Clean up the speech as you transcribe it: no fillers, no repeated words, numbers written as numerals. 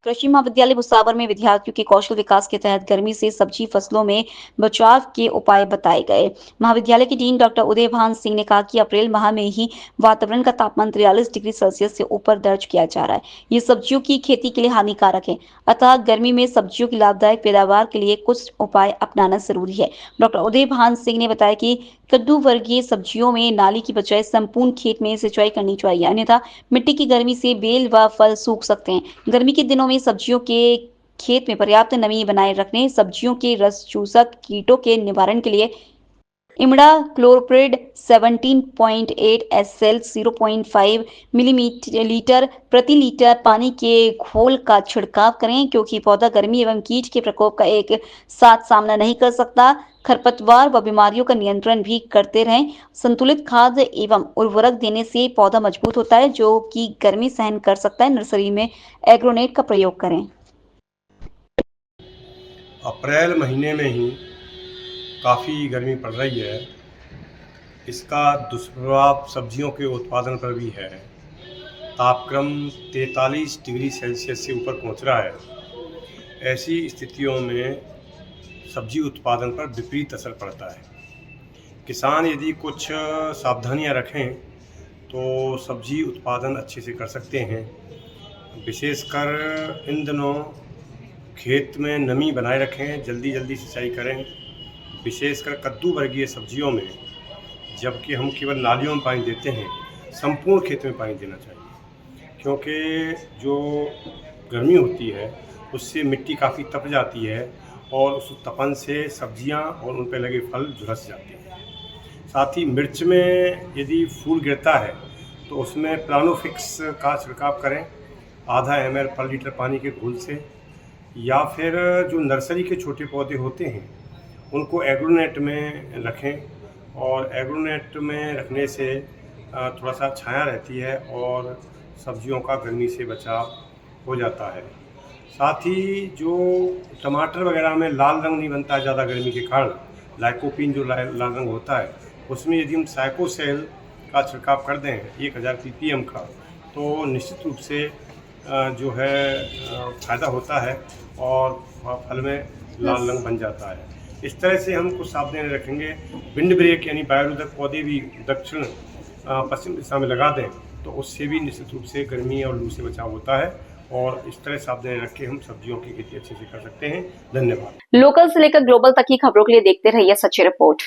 कृषि महाविद्यालय भुसावर में विद्यार्थियों के कौशल विकास के तहत गर्मी से सब्जी फसलों में बचाव के उपाय बताए गए। महाविद्यालय की डीन डॉक्टर उदय भान सिंह ने कहा कि अप्रैल माह में ही वातावरण का तापमान 43 डिग्री सेल्सियस से ऊपर दर्ज किया जा रहा है। ये सब्जियों की खेती के लिए हानिकारक है, अतः गर्मी में सब्जियों की लाभदायक पैदावार के लिए कुछ उपाय अपनाना जरूरी है। डॉक्टर उदय भान सिंह ने बताया कि कद्दू वर्गीय सब्जियों में नाली की बजाय संपूर्ण खेत में सिंचाई करनी चाहिए, अन्यथा मिट्टी की गर्मी से बेल व फल सूख सकते हैं। गर्मी के दिनों में सब्जियों के खेत में पर्याप्त नमी बनाए रखने, सब्जियों के रस चूसक कीटों के निवारण के लिए इमडा क्लोरप्रिड 17.8 एसएल 0.5 मिलीलीटर प्रति लीटर पानी के घोल का छिड़काव करें, क्योंकि पौधा गर्मी एवं कीट के प्रकोप का एक साथ सामना नहीं कर सकता। खरपतवार व बीमारियों का नियंत्रण भी करते रहें। संतुलित खाद एवं उर्वरक देने से पौधा मजबूत होता है, जो कि गर्मी सहन कर सकता है। नर्सरी में एग्रोनेट का प्रयोग करें। अप्रैल महीने में ही काफ़ी गर्मी पड़ रही है। इसका दुष्प्रभाव सब्जियों के उत्पादन पर भी है। तापक्रम 43 डिग्री सेल्सियस से ऊपर पहुंच रहा है। ऐसी स्थितियों में सब्जी उत्पादन पर विपरीत असर पड़ता है। किसान यदि कुछ सावधानियां रखें तो सब्जी उत्पादन अच्छे से कर सकते हैं। विशेषकर इन दिनों खेत में नमी बनाए रखें, जल्दी जल्दी सिंचाई करें। विशेषकर कद्दू वर्गीय सब्जियों में जबकि हम केवल नालियों में पानी देते हैं, संपूर्ण खेत में पानी देना चाहिए, क्योंकि जो गर्मी होती है उससे मिट्टी काफ़ी तप जाती है और उस तपन से सब्जियां और उन पर लगे फल झुलस जाते हैं। साथ ही मिर्च में यदि फूल गिरता है तो उसमें प्लानोफिक्स का छिड़काव करें आधा ml पर लीटर पानी के घोल से, या फिर जो नर्सरी के छोटे पौधे होते हैं उनको एग्रोनेट में रखें। और एग्रोनेट में रखने से थोड़ा सा छाया रहती है और सब्जियों का गर्मी से बचाव हो जाता है। साथ ही जो टमाटर वगैरह में लाल रंग नहीं बनता ज़्यादा गर्मी के कारण, लाइकोपीन जो लाल रंग होता है, उसमें यदि हम साइकोसेल का छिड़काव कर दें 1000 ppm का, तो निश्चित रूप से जो है फ़ायदा होता है और फल में लाल रंग बन जाता है। इस तरह से हम कुछ सावधानी रखेंगे। विंड ब्रेक यानी वायुरोधक पौधे भी दक्षिण पश्चिम दिशा में लगा दें तो उससे भी निश्चित रूप से गर्मी और लू से बचाव होता है। और इस तरह सावधानी रख के हम सब्जियों की खेती अच्छे से कर सकते हैं। धन्यवाद। लोकल से लेकर ग्लोबल तक की खबरों के लिए देखते रहिए सच्ची रिपोर्ट।